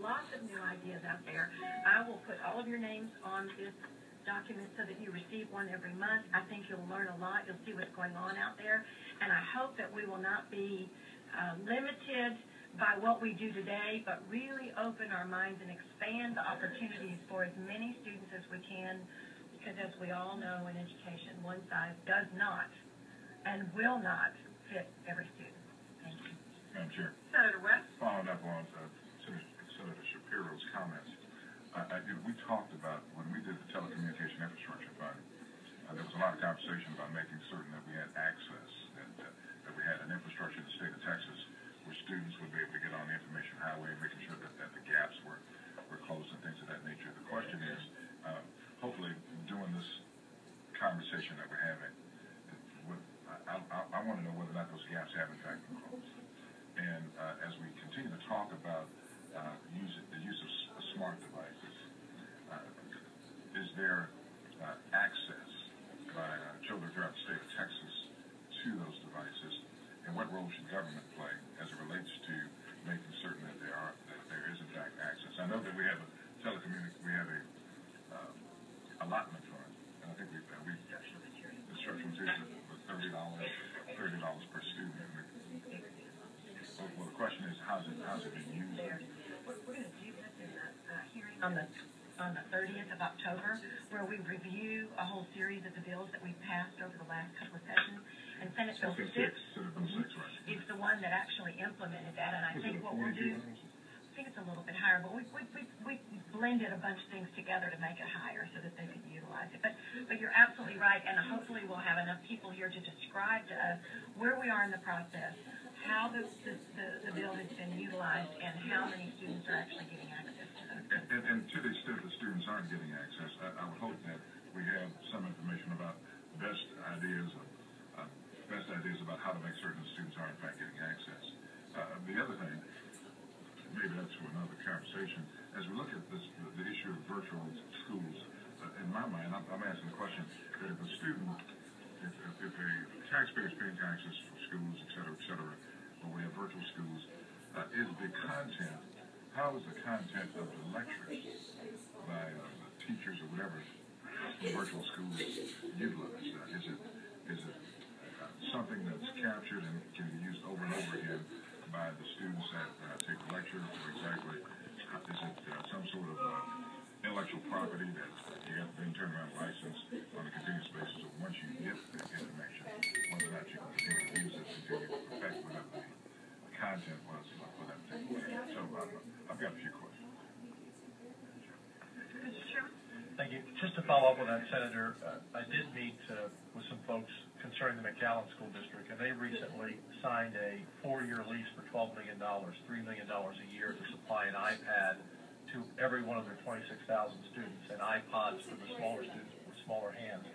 lots of new ideas out there. I will put all of your names on this document so that you receive one every month. I think you'll learn a lot. You'll see what's going on out there. And I hope that we will not be limited by what we do today, but really open our minds and expand the opportunities for as many students as we can, because as we all know in education, one size does not and will not fit every student. Thank you. Madam Chair. Senator West? Following up on Senator Shapiro's comments, we talked about, when we did the telecommunication infrastructure fund, there was a lot of conversation about making certain that we had access, that we had an infrastructure in the state of Texas where students would be able to get on the information highway, making sure that the gaps were closed and things of that nature. The question is, hopefully, during this conversation that we're having, I want to know whether or not those gaps have in fact been closed. And as we continue to talk about the use of smart devices, is there access by children throughout the state of Texas to those devices, and what role should government play as it relates to making certain that there is in fact access? I know that we have a allotment fund, and I think we instructional materials with $30 per student. Well, the question is, how's it being used? We're going to do this in the hearing on the 30th of October, where we review a whole series of the bills that we've passed over the last couple of sessions. And Senate Bill 6 is the one that actually implemented that. And I think what we'll do, I think it's a little bit higher, but we blended a bunch of things together to make it higher so that they could utilize it. But you're absolutely right, and hopefully we'll have enough people here to describe to us where we are in the process, how the bill has been utilized, and how many students are actually getting access to those. And to the extent that students aren't getting access, I would hope that we have some information about best ideas about how to make certain that students are in fact getting access. The other thing, maybe that's for another conversation, as we look at the issue of virtual schools, in my mind, I'm asking the question that if a student, if a taxpayer is paying taxes for schools, et cetera, but we have virtual schools, is the content, how is the content of the lectures by teachers or whatever in virtual schools utilized? Is it something that's captured and can be used over and over again by the students that take the lecture, or exactly, is it some sort of intellectual property that you have to then turn around license on a continuous basis, or once you get the information, whether or not you can continue to use it, continue to perfect whatever the content was for that particular. So I've got a few questions. Thank you. Just to follow up on that, Senator, I did meet with some folks concerning the McAllen School District, and they recently signed a 4-year lease for $12 million, $3 million a year to supply an iPad to every one of their 26,000 students, and iPods for the smaller students with smaller hands.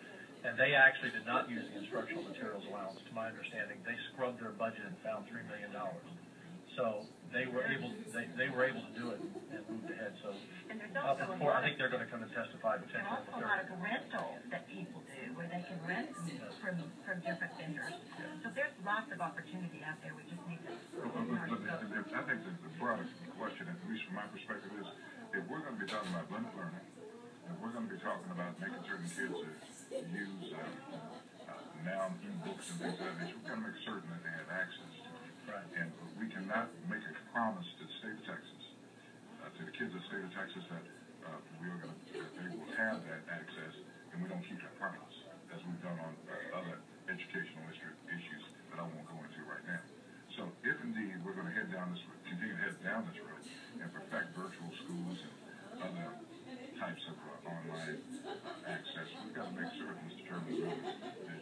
And they actually did not use the instructional materials allowance, to my understanding. They scrubbed their budget and found $3 million. So they were able to do it and moved ahead. So I think they're going to come and testify potentially. There's also a lot of rentals that people do where they can rent from different vendors. So there's lots of opportunity out there. We just need to. I think the broader question, at least from my perspective, is if we're going to be talking about blended learning, if we're going to be talking about making certain kids use now e-books and things like that, we've got to make certain that they have access to it. Right. And we cannot make a promise to the state of Texas, to the kids of the state of Texas, that that they will have that access, and we don't keep that promise, as we've done on other educational issues that I won't go into right now. So if indeed we're going to continue to head down this road and perfect virtual schools and other types of online access, we've got to make certain, Mr. Chairman, that